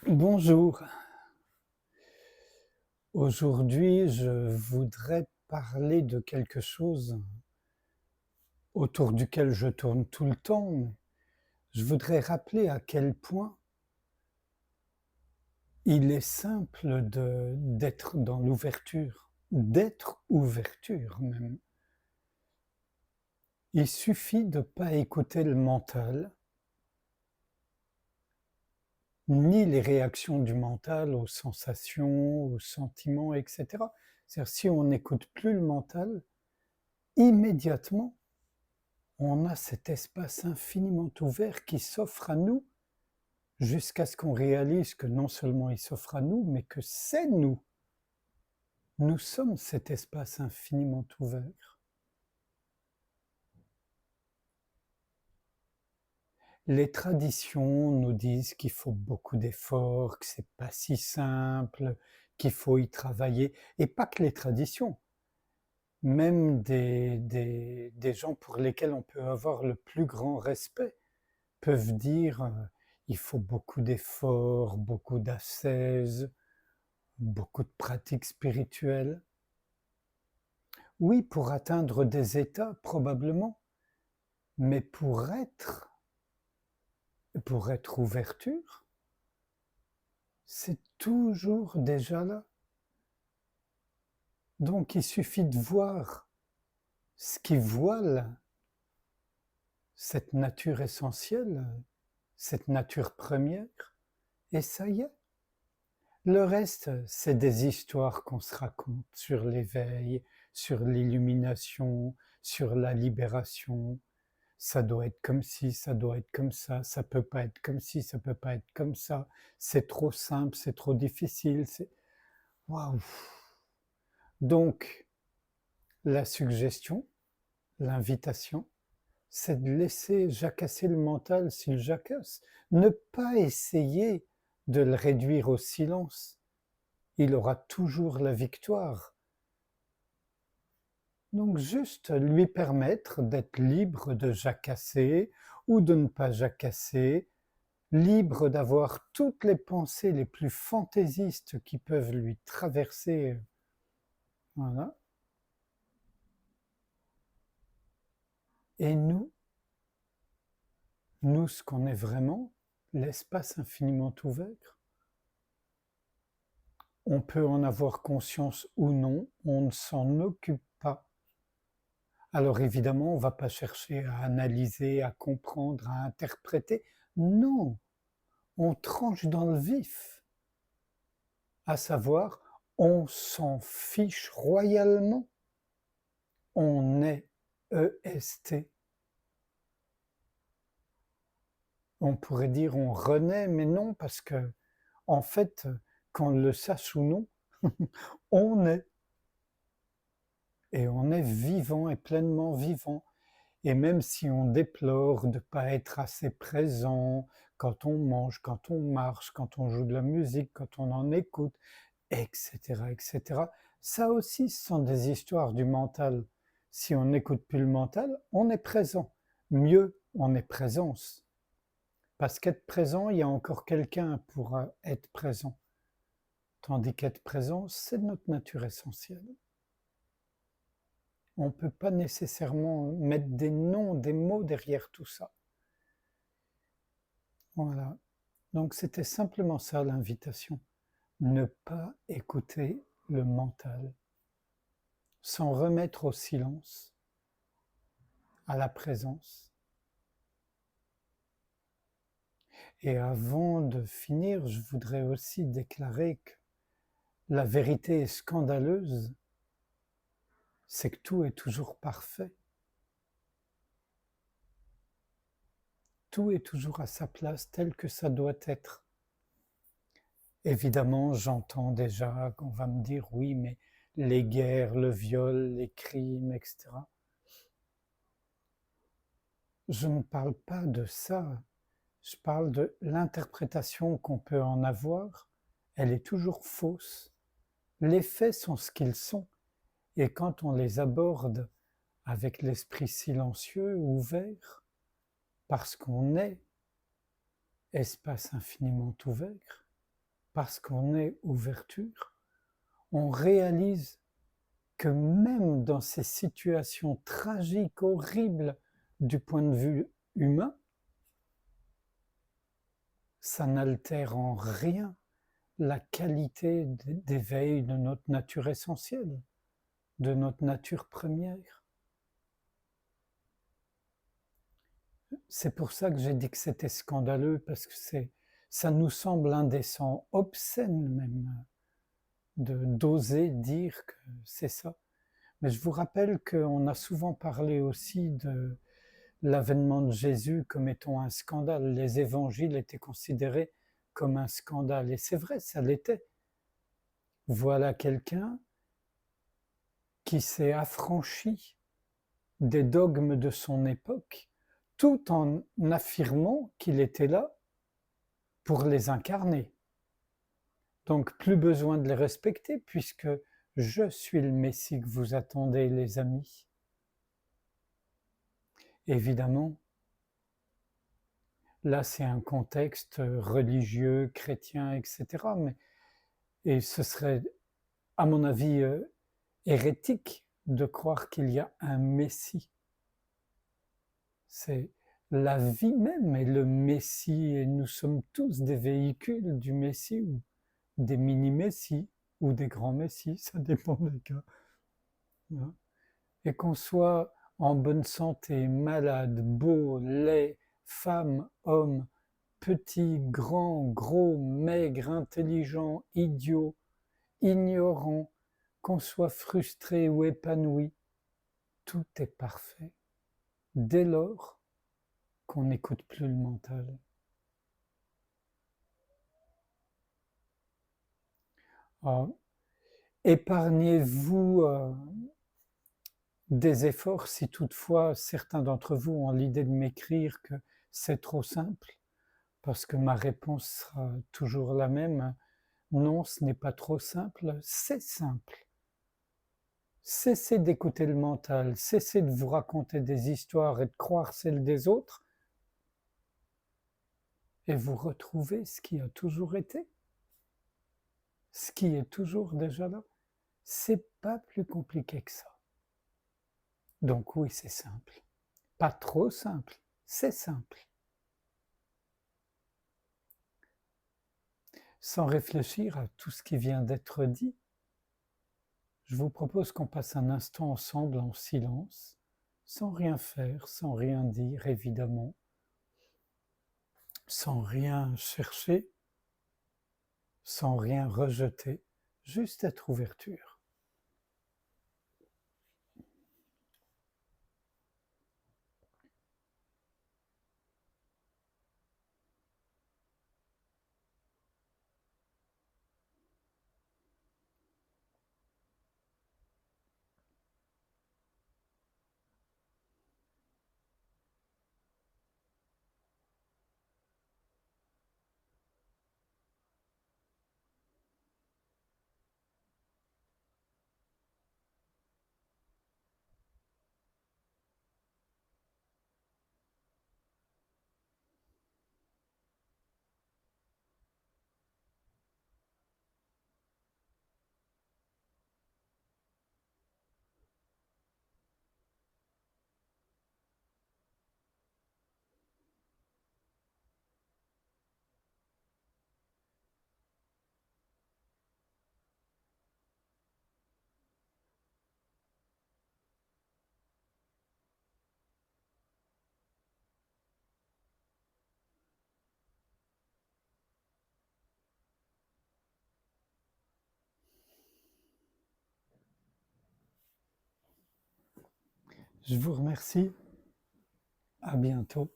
Bonjour, aujourd'hui je voudrais parler de quelque chose autour duquel je tourne tout le temps. Je voudrais rappeler à quel point il est simple d'être dans l'ouverture, d'être ouverture même. Il suffit de ne pas écouter le mental, ni les réactions du mental aux sensations, aux sentiments, etc. C'est-à-dire si on n'écoute plus le mental, immédiatement on a cet espace infiniment ouvert qui s'offre à nous jusqu'à ce qu'on réalise que non seulement il s'offre à nous, mais que c'est nous. Nous sommes cet espace infiniment ouvert. Les traditions nous disent qu'il faut beaucoup d'efforts, que c'est pas si simple, qu'il faut y travailler, et pas que les traditions, même des gens pour lesquels on peut avoir le plus grand respect, peuvent dire il faut beaucoup d'efforts, beaucoup d'ascèse, beaucoup de pratiques spirituelles. Oui, pour atteindre des états, probablement, mais pour être ouverture, c'est toujours déjà là. Donc il suffit de voir ce qui voile cette nature essentielle, cette nature première, et ça y est. Le reste, c'est des histoires qu'on se raconte sur l'éveil, sur l'illumination, sur la libération. Ça doit être comme ci, ça doit être comme ça peut pas être comme ci, ça peut pas être comme ça. C'est trop simple, c'est trop difficile. Waouh. Donc, la suggestion, l'invitation, c'est de laisser jacasser le mental s'il jacasse. Ne pas essayer de le réduire au silence. Il aura toujours la victoire. Donc juste lui permettre d'être libre de jacasser ou de ne pas jacasser, libre d'avoir toutes les pensées les plus fantaisistes qui peuvent lui traverser. Voilà. Et nous ce qu'on est vraiment, l'espace infiniment ouvert, on peut en avoir conscience ou non, on ne s'en occupe pas. Alors évidemment, on ne va pas chercher à analyser, à comprendre, à interpréter. Non, on tranche dans le vif, à savoir, on s'en fiche royalement. On est EST. On pourrait dire on renaît, mais non, parce que, en fait, qu'on le sache ou non, on est. Et on est vivant et pleinement vivant. Et même si on déplore de ne pas être assez présent quand on mange, quand on marche, quand on joue de la musique, quand on en écoute, etc., etc., ça aussi, ce sont des histoires du mental. Si on n'écoute plus le mental, on est présent. Mieux, on est présence. Parce qu'être présent, il y a encore quelqu'un pour être présent. Tandis qu'être présent, c'est notre nature essentielle. On ne peut pas nécessairement mettre des noms, des mots derrière tout ça. Voilà. Donc c'était simplement ça l'invitation. Ne pas écouter le mental. S'en remettre au silence, à la présence. Et avant de finir, je voudrais aussi déclarer que la vérité est scandaleuse, c'est que tout est toujours parfait. Tout est toujours à sa place tel que ça doit être. Évidemment, j'entends déjà qu'on va me dire oui, mais les guerres, le viol, les crimes, etc. Je ne parle pas de ça. Je parle de l'interprétation qu'on peut en avoir. Elle est toujours fausse. Les faits sont ce qu'ils sont. Et quand on les aborde avec l'esprit silencieux, ouvert, parce qu'on est espace infiniment ouvert, parce qu'on est ouverture, on réalise que même dans ces situations tragiques, horribles du point de vue humain, ça n'altère en rien la qualité d'éveil de notre nature essentielle, de notre nature première. C'est pour ça que j'ai dit que c'était scandaleux, parce que ça nous semble indécent, obscène même, d'oser dire que c'est ça. Mais je vous rappelle qu'on a souvent parlé aussi de l'avènement de Jésus comme étant un scandale. Les évangiles étaient considérés comme un scandale. Et c'est vrai, ça l'était. Voilà quelqu'un qui s'est affranchi des dogmes de son époque, tout en affirmant qu'il était là pour les incarner. Donc plus besoin de les respecter, puisque je suis le Messie que vous attendez, les amis. Évidemment, là c'est un contexte religieux, chrétien, etc. Et ce serait, à mon avis, hérétique de croire qu'il y a un Messie. C'est la vie même est le Messie, et nous sommes tous des véhicules du Messie, ou des mini-Messies, ou des grands Messies, ça dépend des cas. Et qu'on soit en bonne santé, malade, beau, laid, femme, homme, petit, grand, gros, maigre, intelligent, idiot, ignorant, qu'on soit frustré ou épanoui, tout est parfait dès lors qu'on n'écoute plus le mental. Alors, épargnez-vous des efforts si toutefois certains d'entre vous ont l'idée de m'écrire que c'est trop simple, parce que ma réponse sera toujours la même. Non, ce n'est pas trop simple, c'est simple. Cessez d'écouter le mental, cessez de vous raconter des histoires et de croire celles des autres, et vous retrouvez ce qui a toujours été, ce qui est toujours déjà là. C'est pas plus compliqué que ça. Donc oui, c'est simple. Pas trop simple, c'est simple. Sans réfléchir à tout ce qui vient d'être dit, je vous propose qu'on passe un instant ensemble en silence, sans rien faire, sans rien dire évidemment, sans rien chercher, sans rien rejeter, juste être ouverture. Je vous remercie, à bientôt.